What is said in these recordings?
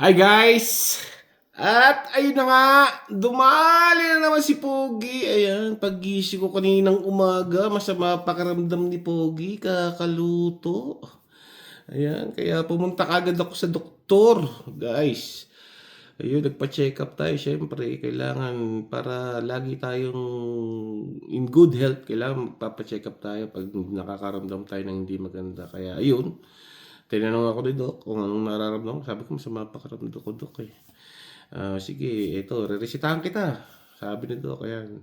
Hi guys! At ayun na nga, dumali na naman si Pogi. Ayan, paggising ko kaninang umaga, masama pakiramdam ni Pogi, kakaluto. Ayan, kaya pumunta kagad ako sa doktor, guys. Ayun, nagpa-check up tayo. Siyempre, kailangan para lagi tayong in good health. Kailangan magpapa-check up tayo pag nakakaramdam tayo ng hindi maganda. Kaya ayun, tinanong ako ni Doc kung anong nararamdaman ko. Sabi ko, masama pakiramdam ko, Doc eh. Sige, ito, re-resetahan kita. Sabi ni Doc, ayan.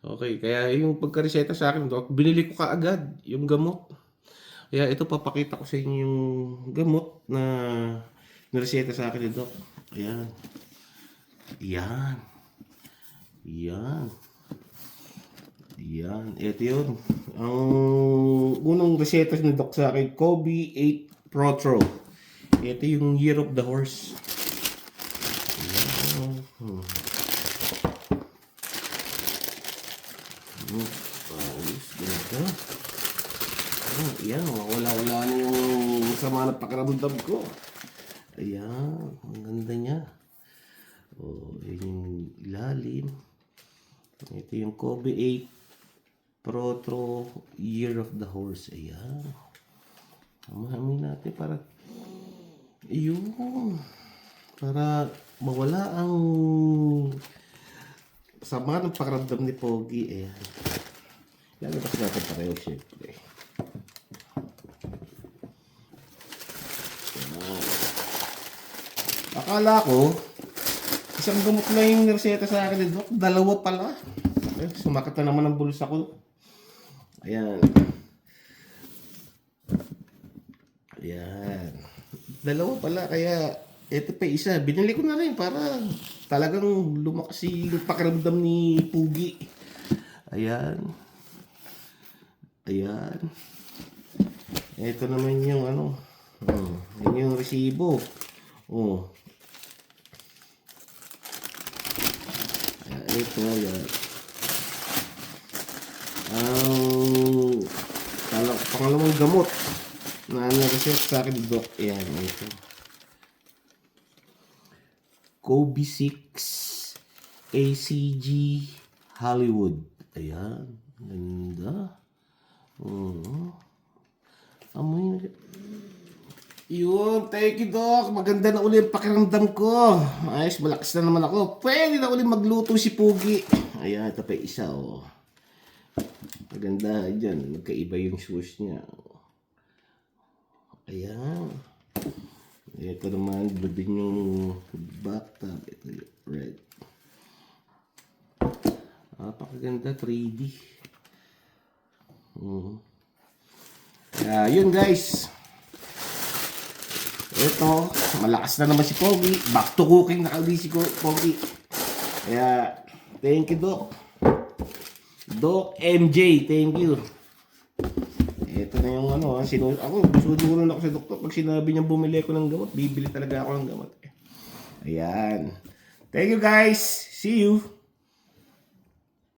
Okay, kaya yung pagka-reseta sa akin, Doc, binili ko kaagad yung gamot. Kaya ito, papakita ko sa inyo yung gamot na nireseta sa akin ni Doc. Ayan. Yan. Yan. Yan. Ito yun. Ang unang reseta ni Doc sa akin, Kobe 8 Protro. Ito yung Year of the Horse. Ayan. Ayos, ganda. Ayan, wala na yung sama na pakiramdam ko. Ayan, ang ganda niya. Oh, yun yung ilalim. Ito yung Kobe 8 Protro Year of the Horse. Ayan. Amahamin natin para yun. Para mawala ang sama ng pakiramdam ni Pogi. Ayan. Lalabas natin pareho syempre. Akala ko, isang gamot na yung reseta sa akin ni Doc, dalawa pala. Sumakit na naman ang bulsa ko. Ayan. Ayan. Dalawa pala, kaya ito pa isa. Binili ko na rin para talagang lumakas yung pakiramdam ni Pugi. Ayan. Ayan. Ito naman yung ano. Yan yung resibo. Oh. Ito, yan. Ang pangalawang gamot na nareset sa akin, Doc. Ayan, ito. Kobe 6 ACG Hollywood. Ayan. Ganda. Amoy na. Yun, thank you, Doc. Maganda na uli ang pakiramdam ko. Ayos, malakas na naman ako. Pwede na uli magluto si Pugi. Ayan, ito pa isa, oh. Maganda dyan. Magkaiba yung shoes niya. Ayan. Ito naman, blue din yung bathtub. Ito yung red. Napakaganda, 3D. Yun, guys. Ito, malakas na naman si Pogi. Back to cooking na kali si Pogi. Kaya, thank you, Doc. Doc MJ, thank you. Ito na yung ano, ako, susunuran ako sa doktor. Pag sinabi niya bumili ako ng gamot, bibili talaga ako ng gamot. Ayan. Thank you, guys. See you.